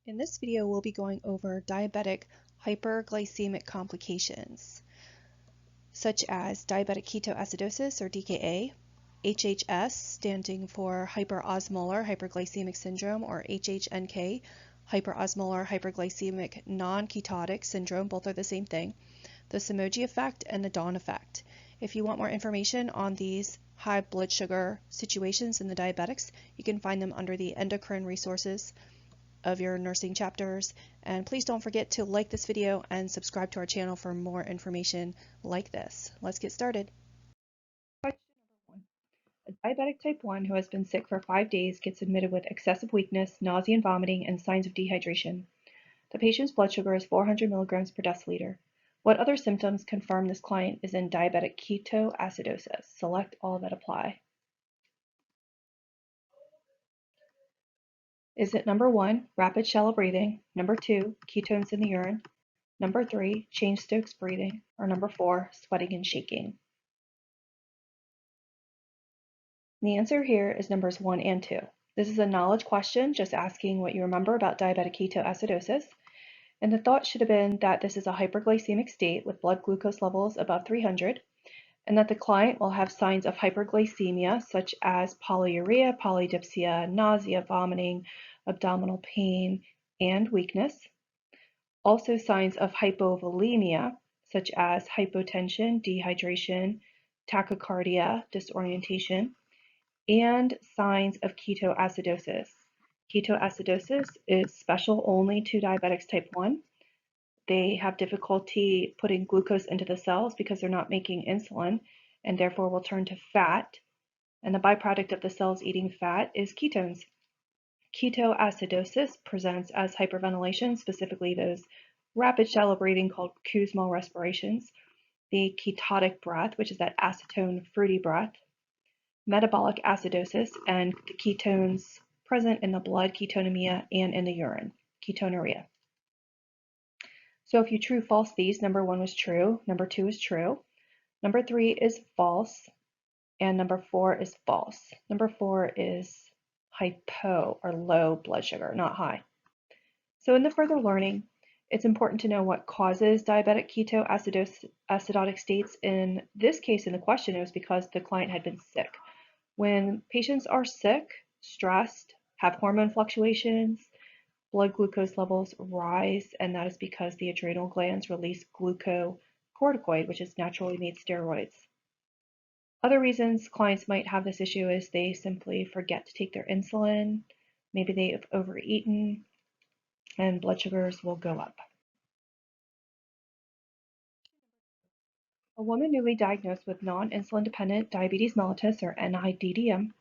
In this video, we'll be going over diabetic hyperglycemic complications, such as diabetic ketoacidosis or DKA, HHS standing for hyperosmolar-hyperglycemic syndrome or HHNK, hyperosmolar-hyperglycemic non-ketotic syndrome, both are the same thing, the Somogyi effect, and the Dawn effect. If you want more information on these high blood sugar situations in the diabetics, you can find them under the endocrine resources of your nursing chapters. And please don't forget to like this video and subscribe to our channel for more information like this. Let's get started. Question number 1. A diabetic type 1 who has been sick for 5 days gets admitted with excessive weakness, nausea and vomiting, and signs of dehydration. The patient's blood sugar is 400 milligrams per deciliter. What other symptoms confirm this client is in diabetic ketoacidosis? Select all that apply. Is it number 1, rapid shallow breathing, number 2, ketones in the urine, number 3, Cheyne-Stokes breathing, or number 4, sweating and shaking? And the answer here is numbers 1 and 2. This is a knowledge question, just asking what you remember about diabetic ketoacidosis. And the thought should have been that this is a hyperglycemic state with blood glucose levels above 300, and that the client will have signs of hyperglycemia such as polyuria, polydipsia, nausea, vomiting, abdominal pain, and weakness. Also signs of hypovolemia such as hypotension, dehydration, tachycardia, disorientation, and signs of ketoacidosis. Ketoacidosis is special only to diabetics type 1. They have difficulty putting glucose into the cells because they're not making insulin and therefore will turn to fat. And the byproduct of the cells eating fat is ketones. Ketoacidosis presents as hyperventilation, specifically those rapid shallow breathing called Kussmaul respirations, the ketotic breath, which is that acetone fruity breath, metabolic acidosis, and the ketones present in the blood, ketonemia, and in the urine, ketonuria. So if you true false these, number 1 was true, number 2 is true, number 3 is false, and number 4 is false. Number 4 is hypo or low blood sugar, not high. So in the further learning, it's important to know what causes diabetic ketoacidotic states. In this case, in the question, it was because the client had been sick. When patients are sick, stressed, have hormone fluctuations, blood glucose levels rise, and that is because the adrenal glands release glucocorticoid, which is naturally made steroids. Other reasons clients might have this issue is they simply forget to take their insulin, maybe they have overeaten, and blood sugars will go up. A woman newly diagnosed with non-insulin dependent diabetes mellitus or NIDDM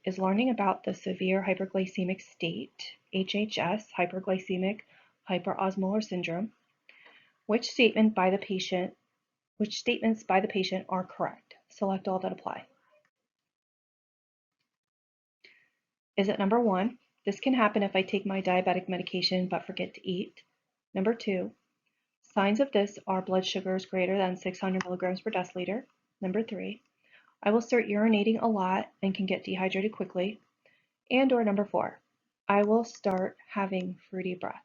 is learning about the severe hyperglycemic state, HHS, hyperglycemic hyperosmolar syndrome. Which statements by the patient are correct? Select all that apply. Is it number 1, this can happen if I take my diabetic medication but forget to eat? Number 2, signs of this are blood sugars greater than 600 milligrams per deciliter. Number 3, I will start urinating a lot and can get dehydrated quickly. And or number 4, I will start having fruity breath.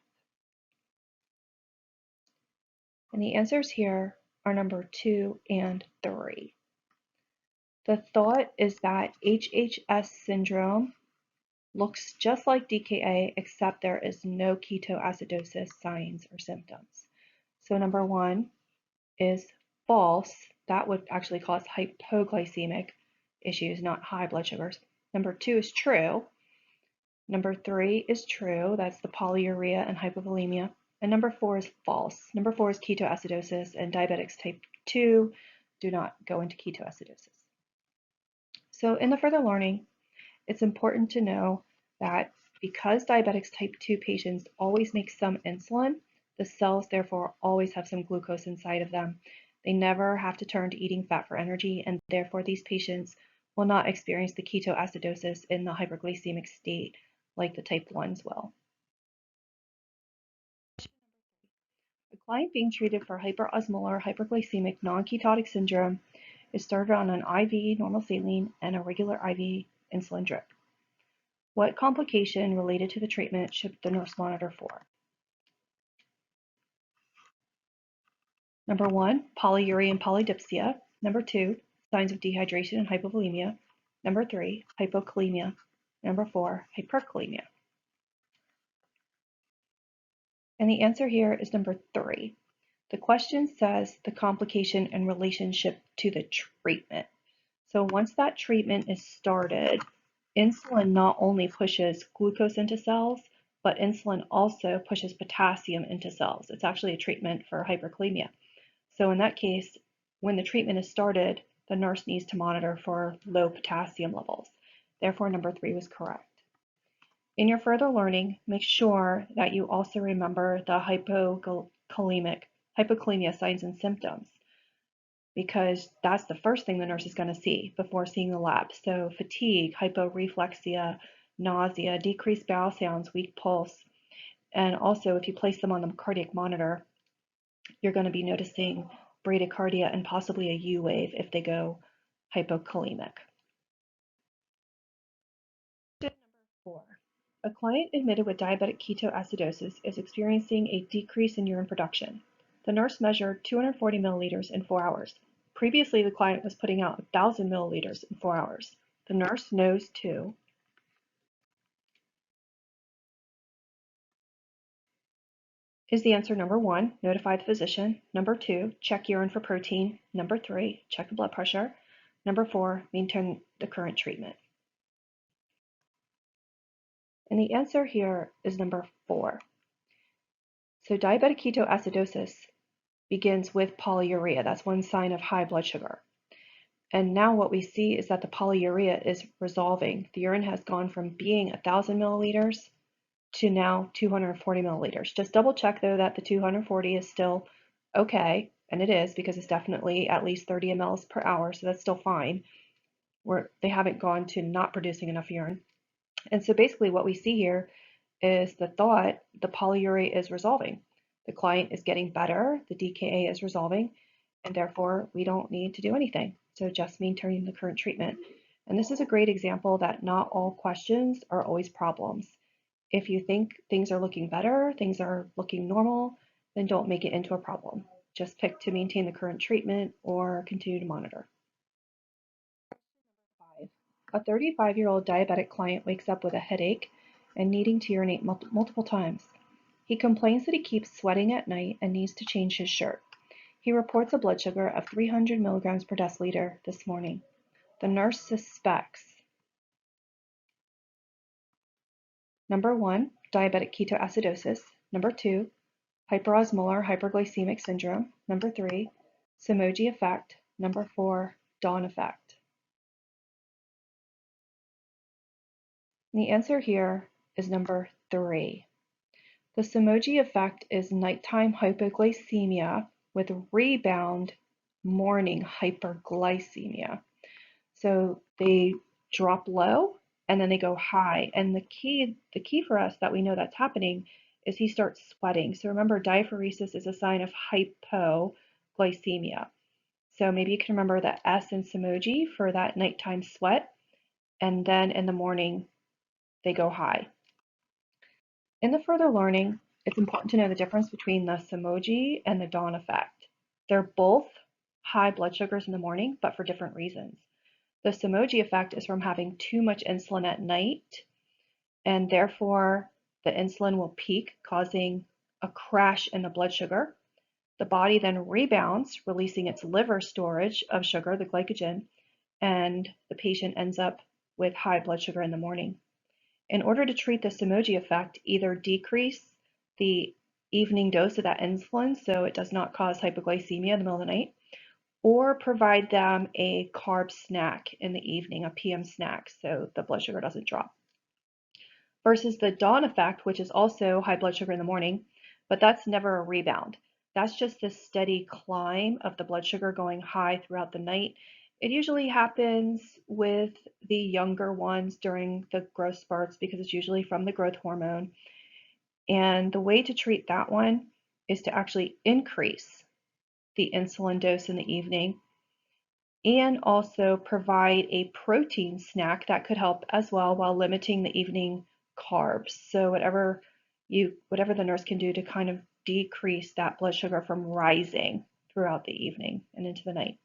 And the answers here are number 2 and 3. The thought is that HHS syndrome looks just like DKA, except there is no ketoacidosis signs or symptoms. So number 1 is false. That would actually cause hypoglycemic issues, not high blood sugars. Number 2 is true. Number 3 is true. That's the polyuria and hypovolemia. And number 4 is false. Number 4 is ketoacidosis, and diabetics type 2 do not go into ketoacidosis. So in the further learning, it's important to know that because diabetics type 2 patients always make some insulin, the cells therefore always have some glucose inside of them. They never have to turn to eating fat for energy, and therefore these patients will not experience the ketoacidosis in the hyperglycemic state like the type 1s will. The client being treated for hyperosmolar-hyperglycemic non-ketotic syndrome is started on an IV normal saline and a regular IV insulin drip. What complication related to the treatment should the nurse monitor for? Number 1, polyuria and polydipsia. Number 2, signs of dehydration and hypovolemia. Number 3, hypokalemia. Number 4, hyperkalemia. And the answer here is number 3. The question says the complication in relationship to the treatment. So once that treatment is started, insulin not only pushes glucose into cells, but insulin also pushes potassium into cells. It's actually a treatment for hyperkalemia. So in that case, when the treatment is started, the nurse needs to monitor for low potassium levels. Therefore, number 3 was correct. In your further learning, make sure that you also remember the hypokalemia signs and symptoms, because that's the first thing the nurse is going to see before seeing the lab. So fatigue, hyporeflexia, nausea, decreased bowel sounds, weak pulse, and also if you place them on the cardiac monitor, you're going to be noticing bradycardia and possibly a U wave if they go hypokalemic. Number 4. A client admitted with diabetic ketoacidosis is experiencing a decrease in urine production. The nurse measured 240 milliliters in 4 hours. Previously, the client was putting out 1,000 milliliters in 4 hours. The nurse knows to Is the answer number 1, notify the physician. Number 2, check urine for protein. Number 3, check the blood pressure. Number 4, maintain the current treatment. And the answer here is number 4. So diabetic ketoacidosis begins with polyuria. That's one sign of high blood sugar. And now what we see is that the polyuria is resolving. The urine has gone from being 1,000 milliliters to now 240 milliliters. Just double check though that the 240 is still okay, and it is because it's definitely at least 30 mLs per hour, so that's still fine. They haven't gone to not producing enough urine. And so basically what we see here is the polyuria is resolving. The client is getting better, the DKA is resolving, and therefore we don't need to do anything. So just maintaining the current treatment. And this is a great example that not all questions are always problems. If you think things are looking better, things are looking normal, then don't make it into a problem. Just pick to maintain the current treatment or continue to monitor. 5. A 35-year-old diabetic client wakes up with a headache and needing to urinate multiple times. He complains that he keeps sweating at night and needs to change his shirt. He reports a blood sugar of 300 milligrams per deciliter this morning. The nurse suspects number 1, diabetic ketoacidosis. Number 2, hyperosmolar-hyperglycemic syndrome. Number 3, Somogyi effect. Number 4, Dawn effect. And the answer here is number 3. The Somogyi effect is nighttime hypoglycemia with rebound morning hyperglycemia. So they drop low and then they go high. And the key for us that we know that's happening is he starts sweating. So remember, diaphoresis is a sign of hypoglycemia. So maybe you can remember the S in Somogyi for that nighttime sweat, and then in the morning they go high. In the further learning, it's important to know the difference between the Somogyi and the Dawn effect. They're both high blood sugars in the morning, but for different reasons. The Somogyi effect is from having too much insulin at night, and therefore the insulin will peak, causing a crash in the blood sugar. The body then rebounds, releasing its liver storage of sugar, the glycogen, and the patient ends up with high blood sugar in the morning. In order to treat the Somogyi effect, either decrease the evening dose of that insulin so it does not cause hypoglycemia in the middle of the night, or provide them a carb snack in the evening, a PM snack, so the blood sugar doesn't drop. Versus the Dawn effect, which is also high blood sugar in the morning, but that's never a rebound. That's just this steady climb of the blood sugar going high throughout the night. It usually happens with the younger ones during the growth spurts because it's usually from the growth hormone. And the way to treat that one is to actually increase the insulin dose in the evening and also provide a protein snack that could help as well while limiting the evening carbs. So whatever the nurse can do to kind of decrease that blood sugar from rising throughout the evening and into the night.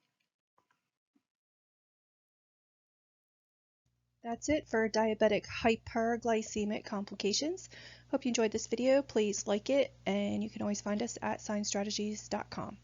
That's it for diabetic hyperglycemic complications. Hope you enjoyed this video. Please like it, and you can always find us at sciencestrategies.com.